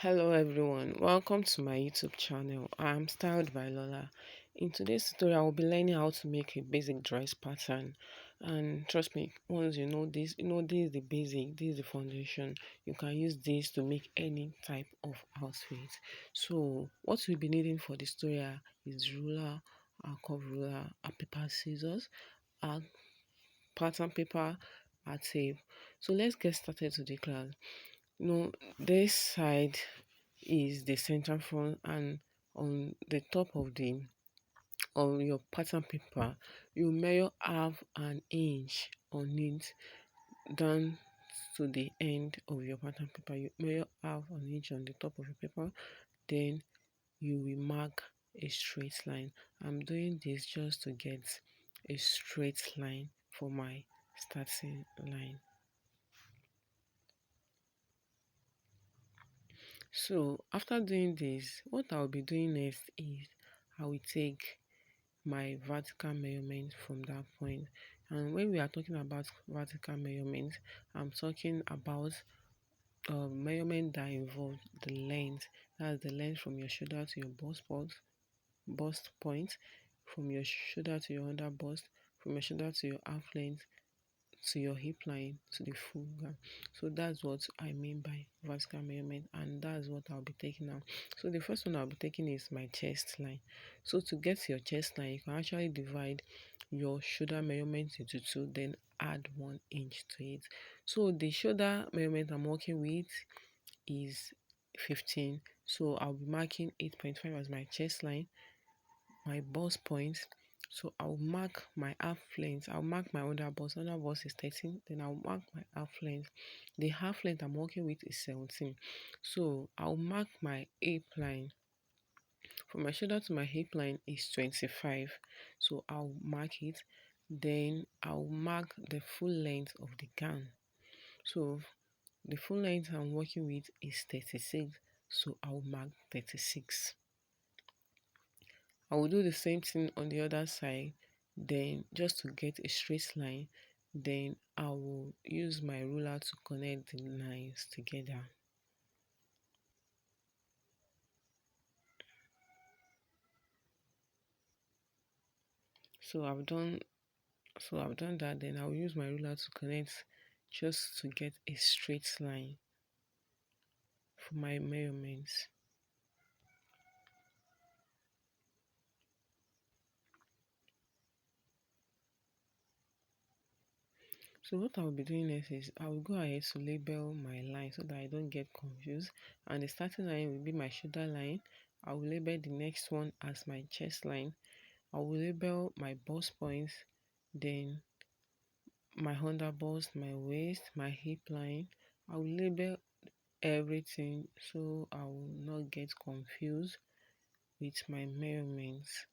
Hello everyone, welcome to my YouTube channel. I'm Styled by Lola. In today's tutorial, I will be learning how to make a basic dress pattern. And trust me, once you know this, this is the basic, this is the foundation. You can use this to make any type of outfit. So what we'll be needing for this tutorial is ruler, a curve ruler, a paper scissors, a pattern paper, a tape. So let's get started to the class. This side is the center front, and on the top of the on your pattern paper you measure half an inch on it down to the end of your pattern paper. You measure half an inch on the top of your paper, then you will mark a straight line. I'm doing this just to get a straight line for my starting line. So after doing this, what I'll be doing next is I will take my vertical measurement from that point. And when we are talking about vertical measurement, I'm talking about measurement that involves the length. That's the length from your shoulder to your bust point, from your shoulder to your under bust, from your shoulder to your half length, to your hip line, to the full gap. So that's what I mean by vertical measurement, and that's what I'll be taking now. So the first one I'll be taking is my chest line. So to get to your chest line, you can actually divide your shoulder measurement into two, then add 1 inch to it. So the shoulder measurement I'm working with is 15. So I'll be marking 8.5 as my chest line, my bust point. So I'll mark my half length. I'll mark my under bust. Under bust is 13. Then I'll mark my half length. The half length I'm working with is 17. So I'll mark my hip line. From my shoulder to my hip line is 25. So I'll mark it. Then I'll mark the full length of the gown. So the full length I'm working with is 36. So I'll mark 36. I will do the same thing on the other side, then just to get a straight line, then I will use my ruler to connect the lines together. So I've done that, then I'll use my ruler to connect just to get a straight line for my measurements. So what I'll be doing next is I will go ahead to label my line so that I don't get confused. And the starting line will be my shoulder line. I will label the next one as my chest line. I will label my bust points, then my under bust, my waist, my hip line. I will label everything so I will not get confused with my measurements.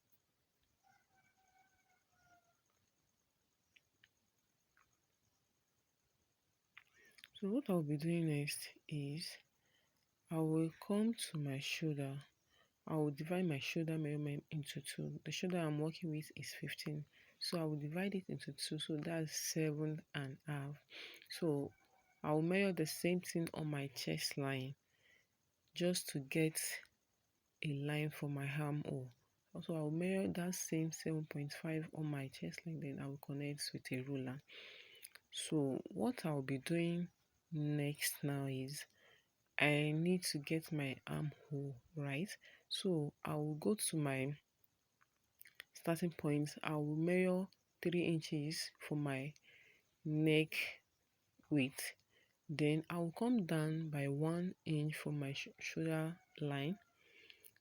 So what I'll be doing next is I will come to my shoulder. I will divide my shoulder measurement into two. The shoulder I'm working with is 15. So I will divide it into two. So that's 7.5. So I will measure the same thing on my chest line just to get a line for my armhole. Also, I will measure that same 7.5 on my chest line, then I will connect with a ruler. So what I'll be doing next now is I need to get my armhole right. So I will go to my starting point. I will measure 3 inches for my neck width. Then I will come down by 1 inch from my shoulder line.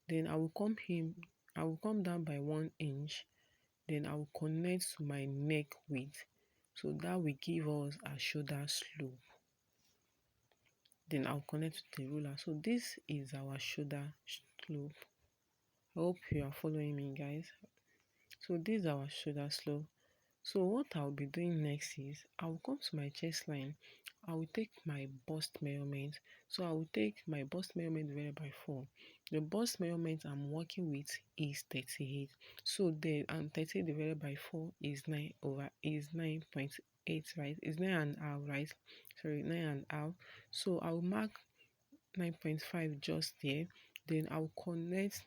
Then I will come down by 1 inch. Then I will connect to my neck width. So that will give us a shoulder slope. Then I'll connect to the ruler. So this is our shoulder slope. I hope you are following me, guys. So this is our shoulder slope. So what I'll be doing next is I will come to my chest line. I will take my bust measurement. So I will take my bust measurement divided by 4. The bust measurement I'm working with is 38. So the 38 divided by 4 is 9.8, right? It's 9.5, right? Sorry, 9.5. So I will mark 9.5 just there. Then I'll connect,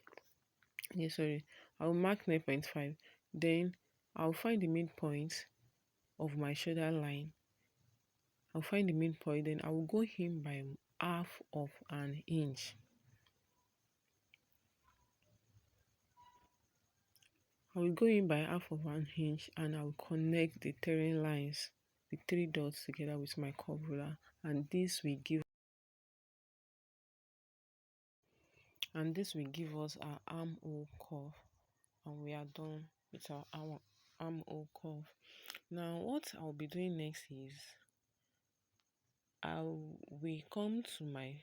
yeah, sorry, I'll mark 9.5. Then I'll find the midpoint of my shoulder line. I'll find the midpoint, then I will go in by half of an inch. I will go in by half of an inch and I will connect the terrain lines, the three dots together with my curve ruler, and this will give us our armhole curve, and we are done with our armhole curve. Now what I'll be doing next is I will come to my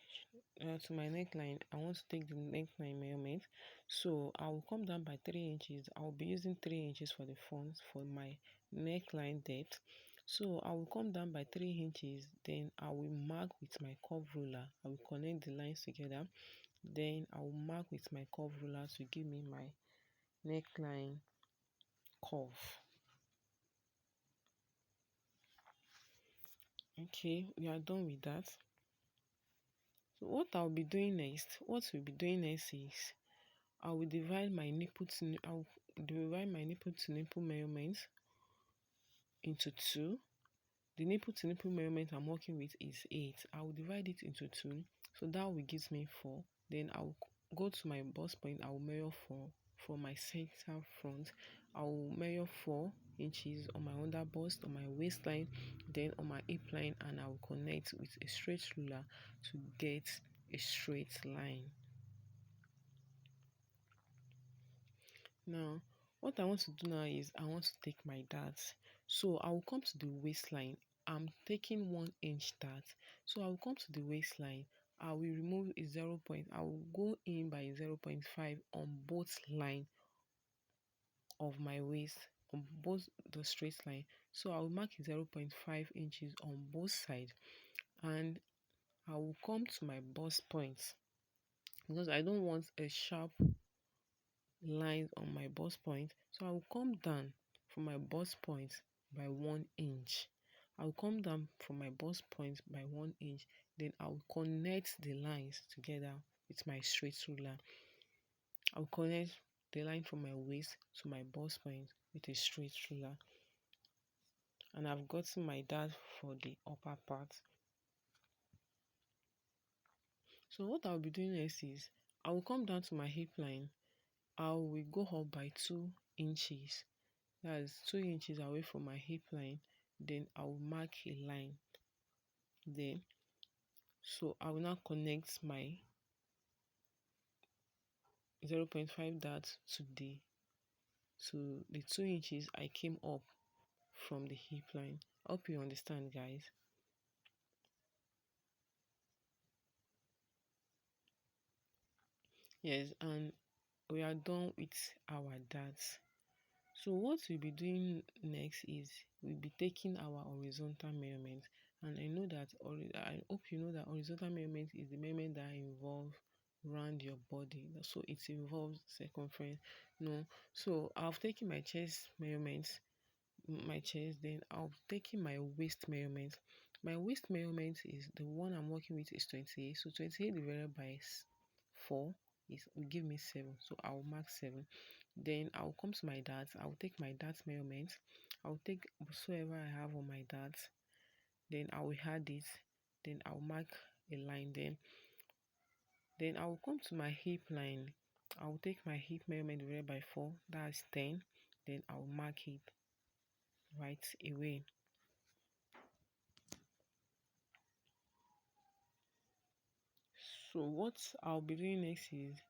neckline. I want to take the neckline measurement, so I will come down by 3 inches. I will be using 3 inches for the front for my neckline depth. So I will come down by 3 inches. Then I will mark with my curve ruler. I will connect the lines together. Then I will mark with my curve ruler to give me my neckline curve. Okay, we are done with that. So what we'll be doing next is I will divide my nipple to nipple measurements into two. The nipple to nipple measurement I'm working with is 8. I will divide it into 2, so that will give me 4. Then I will go to my bust point. I will measure 4 for my center front. I will measure 4 inches on my under bust, on my waistline, then on my hip line, and I will connect with a straight ruler to get a straight line. Now, what I want to do now is I want to take my darts. So I will come to the waistline. I'm taking 1 inch dart. So I will come to the waistline. I will remove a 0 point. I will go in by 0.5 on both line of my waist, on both the straight line. So I will mark 0.5 inches on both sides, and I will come to my bust point because I don't want a sharp lines on my bust point. So I will come down from my bust point by 1 inch. I will come down from my bust point by 1 inch. Then I will connect the lines together with my straight ruler. I will connect the line from my waist to my bust point with a straight ruler. And I've gotten my dart for the upper part. So what I'll be doing next is I will come down to my hip line. I will go up by 2 inches. That's 2 inches away from my hip line. Then I will mark a line there. So I will now connect my 0.5 dart to the 2 inches I came up from the hip line. I hope you understand, guys. Yes, and we are done with our darts. So what we'll be doing next is we'll be taking our horizontal measurement. And I hope you know that horizontal measurement is the measurement that involves around your body. So it involves circumference. No. So I've taken my chest measurements, then I'll taking my waist measurement. My waist measurement is the one I'm working with is 28. So 28 divided by 4 will give me 7. So I'll mark 7. Then I'll come to my darts. I'll take my darts measurement. I'll take whatsoever I have on my darts. Then I will add it. Then I'll mark a line. Then I will come to my hip line. I will take my hip measurement divided by 4. That's 10. Then I'll mark it right away. So what I'll be doing next is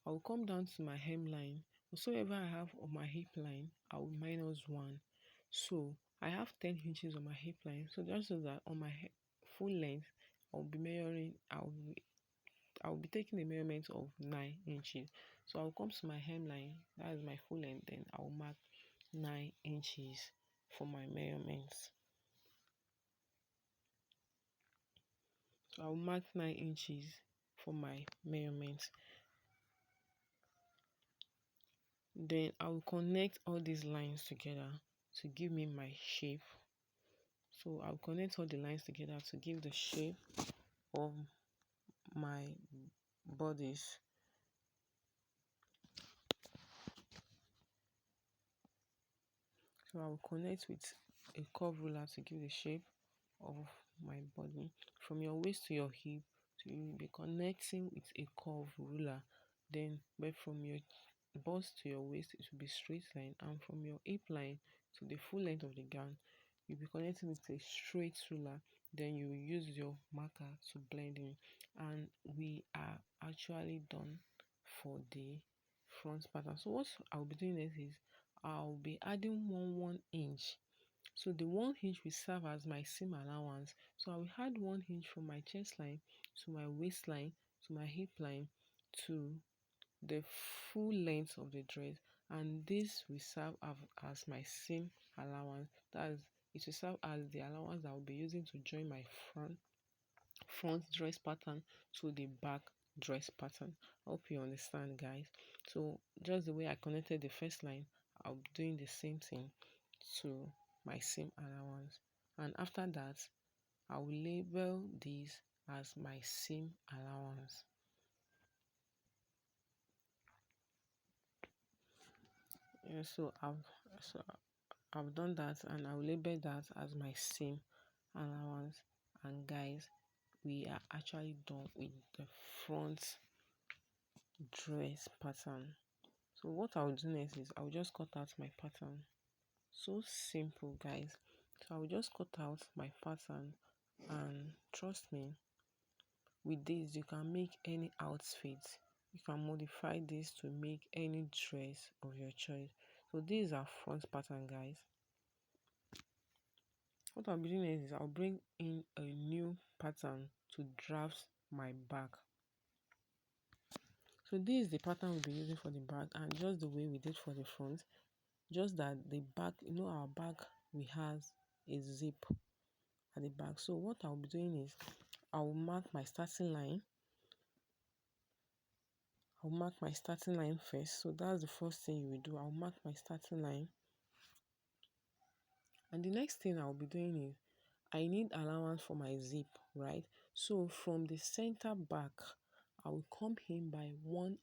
I'll come down to my hemline. Whatsoever I have on my hip line, I will minus 1. So I have 10 inches on my hip line. So just so that on my full length, I'll be taking a measurement of 9 inches. So I'll come to my hemline, that is my full length, then I'll mark 9 inches for my measurements. So I'll mark 9 inches for my measurements. Then I will connect all these lines together to give me my shape. So I'll connect all the lines together to give the shape of my bodice. So I will connect with a curve ruler to give the shape of my body. From your waist to your hip, so you will be connecting with a curve ruler. Then, but from your bust to your waist, it will be straight line, and from your hip line to the full length of the gown, you'll be connecting with a straight ruler. Then you will use your marker to blend in, and we are actually done for the front pattern. So what I'll be doing next is I'll be adding 1 inch. So the 1 inch will serve as my seam allowance. So I will add 1 inch from my chest line to my waistline to my hip line to the full length of the dress, and this will serve as my seam allowance. That's it will serve as the allowance that I'll be using to join my front dress pattern to the back dress pattern. I hope you understand, guys. So just the way I connected the first line, I'll be doing the same thing to my seam allowance, and after that I will label this as my seam allowance. Yeah, so I've done that, and I'll label that as my seam allowance. And guys, we are actually done with the front dress pattern. So what I'll do next is I'll just cut out my pattern. So simple, guys. So I'll just cut out my pattern, and trust me, with this you can make any outfit. You can modify this to make any dress of your choice. So this is our front pattern, guys. What I'll be doing next is I'll bring in a new pattern to draft my back. So this is the pattern we'll be using for the back, and just the way we did for the front, just that the back, our back, we have a zip at the back. So what I'll be doing is I'll mark my starting line. I'll mark my starting line first. So that's the first thing you will do. I'll mark my starting line. And the next thing I'll be doing is I need allowance for my zip, right? So from the center back, I will come in by 1.5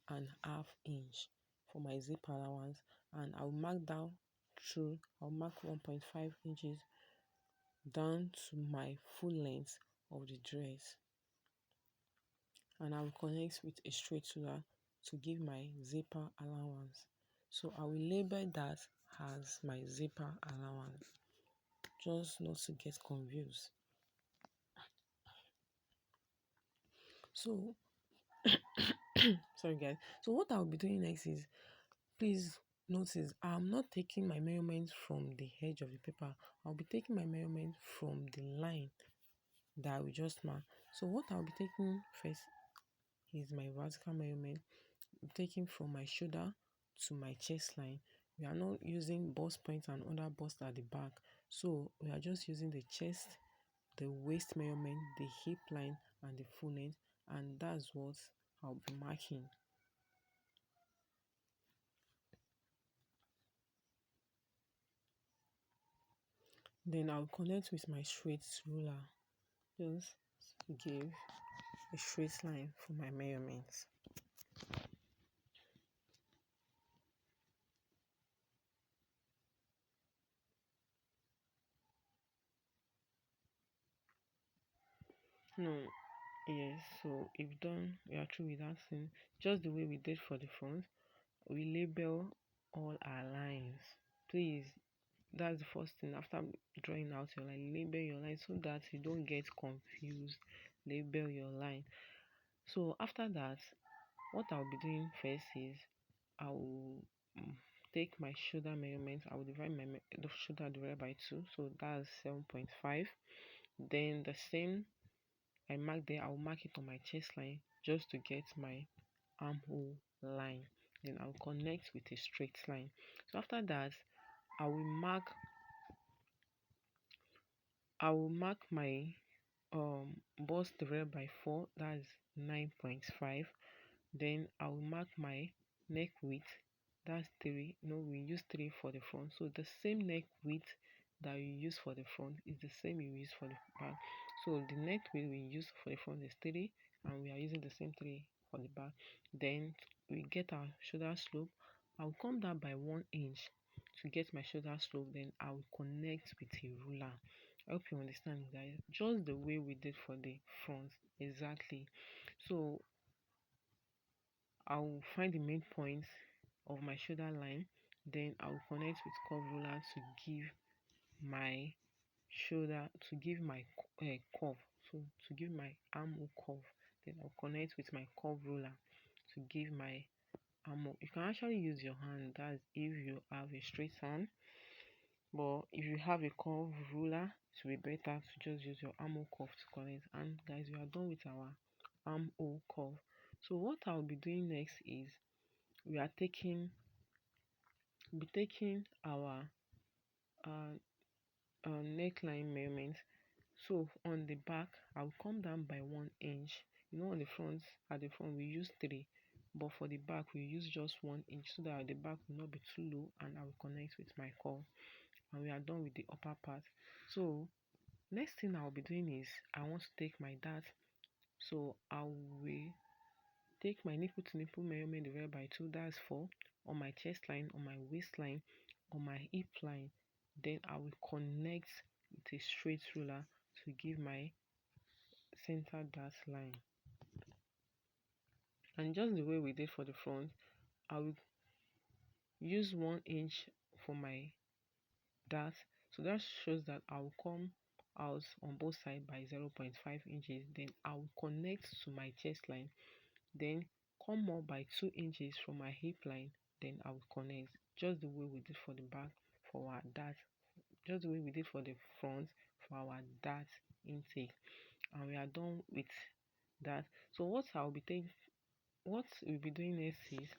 inch for my zip allowance, and I'll mark down through, I'll mark 1.5 inches down to my full length of the dress, and I will connect with a straight ruler to give my zipper allowance. So I will label that as my zipper allowance, just not to get confused. So sorry guys. So what I'll be doing next is, please notice I'm not taking my measurements from the edge of the paper. I'll be taking my measurement from the line that we just marked. So what I'll be taking first is my vertical measurement. I'm taking from my shoulder to my chest line. We are not using bust point and under bust at the back. So we are just using the chest, the waist measurement, the hip line, and the full length, and that's what I'll be marking. Then I'll connect with my straight ruler. Just give a straight line for my measurements. No, yes, so if done, we are through with that thing. Just the way we did for the front, we label all our lines. Please, that's the first thing. After drawing out your line, label your line so that you don't get confused. Label your line. So after that, what I'll be doing first is I will take my shoulder measurement. I will divide the shoulder divided by 2, so that's 7.5. Then the same I mark there, I will mark it on my chest line just to get my armhole line. Then I'll connect with a straight line. So after that, I will mark my bust divided by 4, that's 9.5. Then I will mark my neck width, that's 3. No, we use 3 for the front, so the same neck width that you use for the front is the same you use for the back. So the neck width we use for the front is 3, and we are using the same 3 for the back. Then we get our shoulder slope. I'll come down by 1 inch to get my shoulder slope. Then I'll connect with a ruler. I hope you understand, guys. Just the way we did for the front, exactly. So I'll find the main points of my shoulder line. Then I'll connect with curve ruler to give my shoulder, to give my curve, so to give my armhole curve. Then I'll connect with my curve ruler to give my armhole. You can actually use your hand, that's if you have a straight hand, but if you have a curve ruler, it will be better to just use your armhole curve to connect. And guys, we are done with our armhole curve. So what I'll be doing next is we are taking be taking our uh, neckline measurement. So on the back, I'll come down by 1 inch. On the front, at the front we use 3, but for the back we use just 1 inch, so that the back will not be too low, and I will connect with my curve. And we are done with the upper part. So next thing I'll be doing is I want to take my dart. So I will take my nipple to nipple measurement divided by 2, that's 4, on my chest line, on my waistline, on my hip line. Then I will connect with a straight ruler to give my center dart line. And just the way we did for the front, I will use 1 inch for my dart. So that shows that I will come out on both sides by 0.5 inches. Then I will connect to my chest line. Then come up by 2 inches from my hip line. Then I will connect, just the way we did for the back for our dart, just the way we did for the front for our dart intake. And we are done with that. So what we'll be doing next is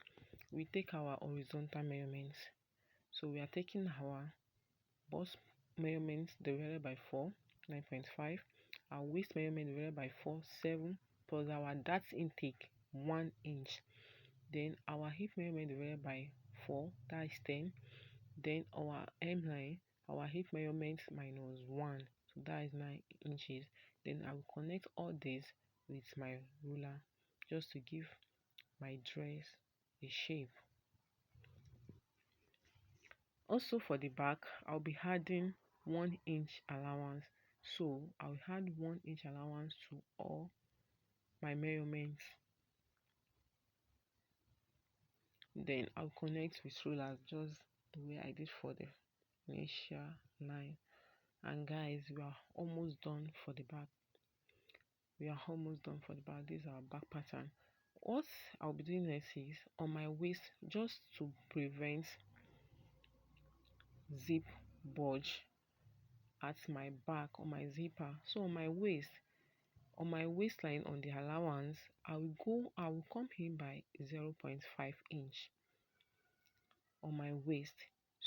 we take our horizontal measurements. So we are taking our bust measurement divided by 4, 9.5, our waist measurement divided by 4, 7, plus our dart intake, 1 inch. Then our hip measurement divided by 4, that is 10. Then our hemline, our hip measurement minus 1, so that is 9 inches. Then I will connect all this with my ruler just to give my dress a shape. Also for the back, I'll be adding 1 inch allowance. So I'll add 1 inch allowance to all my measurements. Then I'll connect with rulers just the way I did for the initial line. And guys, we are almost done for the back. This is our back pattern. What I'll be doing next is on my waist, just to prevent zip bulge at my back on my zipper. So on my waistline, on the allowance, I will come in by 0.5 inch on my waist.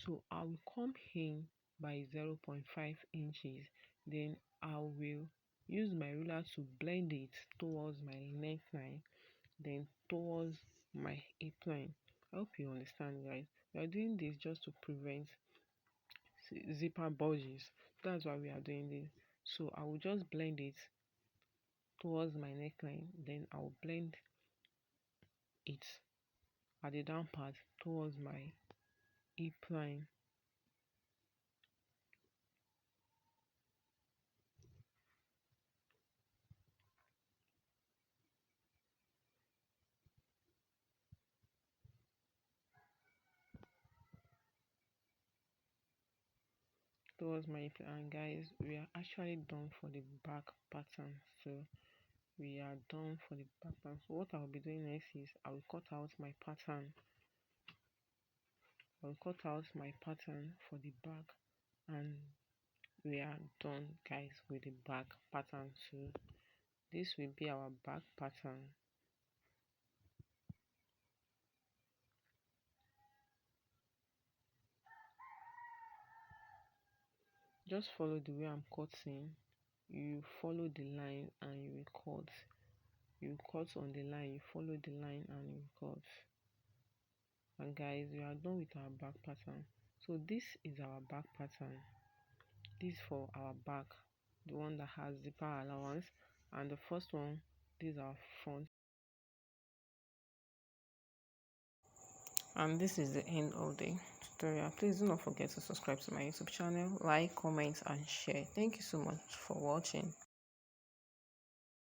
So I will come in by 0.5 inches. Then I will use my ruler to blend it towards my neckline, then towards my hip line. I hope you understand, guys. We are doing this just to prevent zipper bulges. That's why we are doing this. So I will just blend it towards my neckline, then I will blend it at the down part towards my hip line. Towards my hip, and guys, we are actually done for the back pattern. So we are done for the back pattern. So what I'll be doing next is I will cut out my pattern. I'll cut out my pattern for the back, and we are done, guys, with the back pattern. So this will be our back pattern. Just follow the way I'm cutting. You follow the line and you will cut. You cut on the line, you follow the line and you cut. And guys, we are done with our back pattern. So this is our back pattern. This for our back, the one that has zipper allowance. And the first one This is our front. And this is the end of the tutorial. Please do not forget to subscribe to my YouTube channel, like, comment, and share. Thank you so much for watching.